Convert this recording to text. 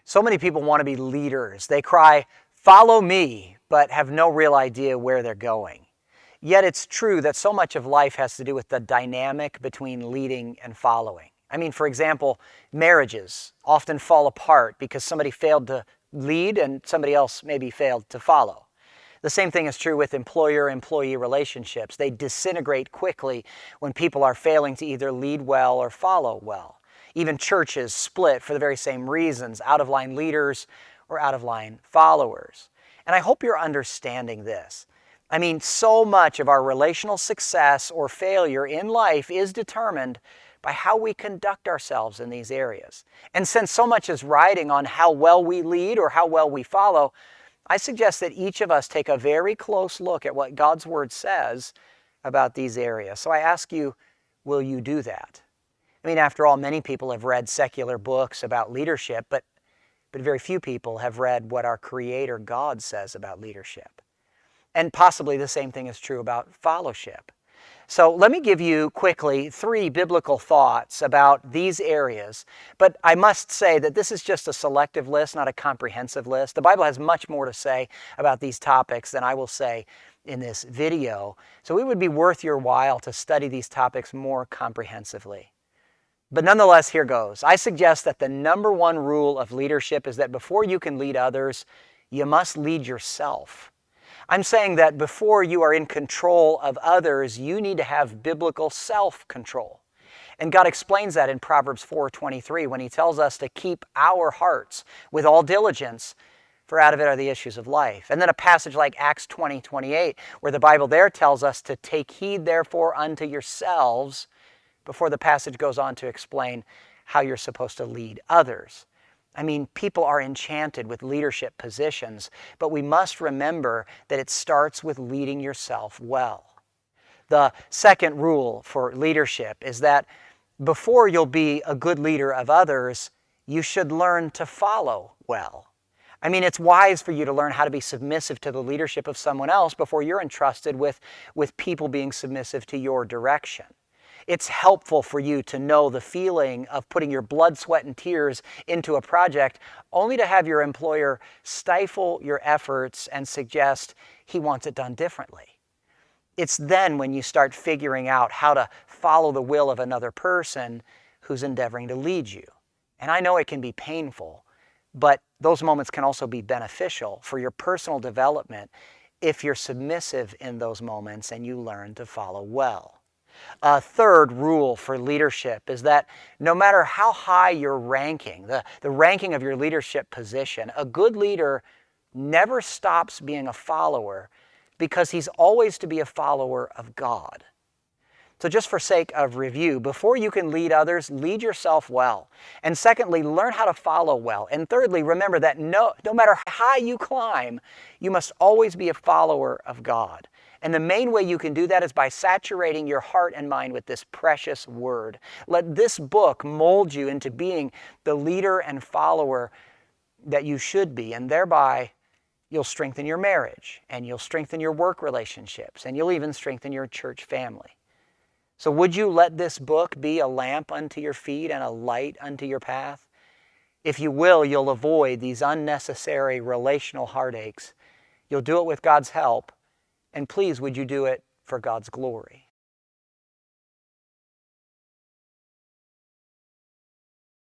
So many people want to be leaders. They cry, "Follow me," but have no real idea where they're going. Yet it's true that so much of life has to do with the dynamic between leading and following. I mean, for example, marriages often fall apart because somebody failed to lead and somebody else maybe failed to follow. The same thing is true with employer-employee relationships. They disintegrate quickly when people are failing to either lead well or follow well. Even churches split for the very same reasons, out-of-line leaders or out-of-line followers. And I hope you're understanding this. I mean, so much of our relational success or failure in life is determined by how we conduct ourselves in these areas. And since so much is riding on how well we lead or how well we follow, I suggest that each of us take a very close look at what God's Word says about these areas. So I ask you, will you do that? I mean, after all, many people have read secular books about leadership, but very few people have read what our Creator God says about leadership. And possibly the same thing is true about fellowship. So let me give you quickly 3 biblical thoughts about these areas. But I must say that this is just a selective list, not a comprehensive list. The Bible has much more to say about these topics than I will say in this video. So it would be worth your while to study these topics more comprehensively. But nonetheless, here goes. I suggest that the number 1 rule of leadership is that before you can lead others, you must lead yourself. I'm saying that before you are in control of others, you need to have biblical self-control. And God explains that in Proverbs 4:23 when He tells us to keep our hearts with all diligence, for out of it are the issues of life. And then a passage like Acts 20:28, where the Bible there tells us to take heed therefore unto yourselves, before the passage goes on to explain how you're supposed to lead others. I mean, people are enchanted with leadership positions, but we must remember that it starts with leading yourself well. The second rule for leadership is that before you'll be a good leader of others, you should learn to follow well. I mean, it's wise for you to learn how to be submissive to the leadership of someone else before you're entrusted with people being submissive to your direction. It's helpful for you to know the feeling of putting your blood, sweat, and tears into a project only to have your employer stifle your efforts and suggest he wants it done differently. It's then when you start figuring out how to follow the will of another person who's endeavoring to lead you. And I know it can be painful, but those moments can also be beneficial for your personal development if you're submissive in those moments and you learn to follow well. A third rule for leadership is that no matter how high your ranking, the ranking of your leadership position, a good leader never stops being a follower because he's always to be a follower of God. So just for sake of review, before you can lead others, lead yourself well. And secondly, learn how to follow well. And thirdly, remember that no matter how high you climb, you must always be a follower of God. And the main way you can do that is by saturating your heart and mind with this precious word. Let this book mold you into being the leader and follower that you should be, and thereby you'll strengthen your marriage, and you'll strengthen your work relationships, and you'll even strengthen your church family. So would you let this book be a lamp unto your feet and a light unto your path? If you will, you'll avoid these unnecessary relational heartaches. You'll do it with God's help. And please, would you do it for God's glory?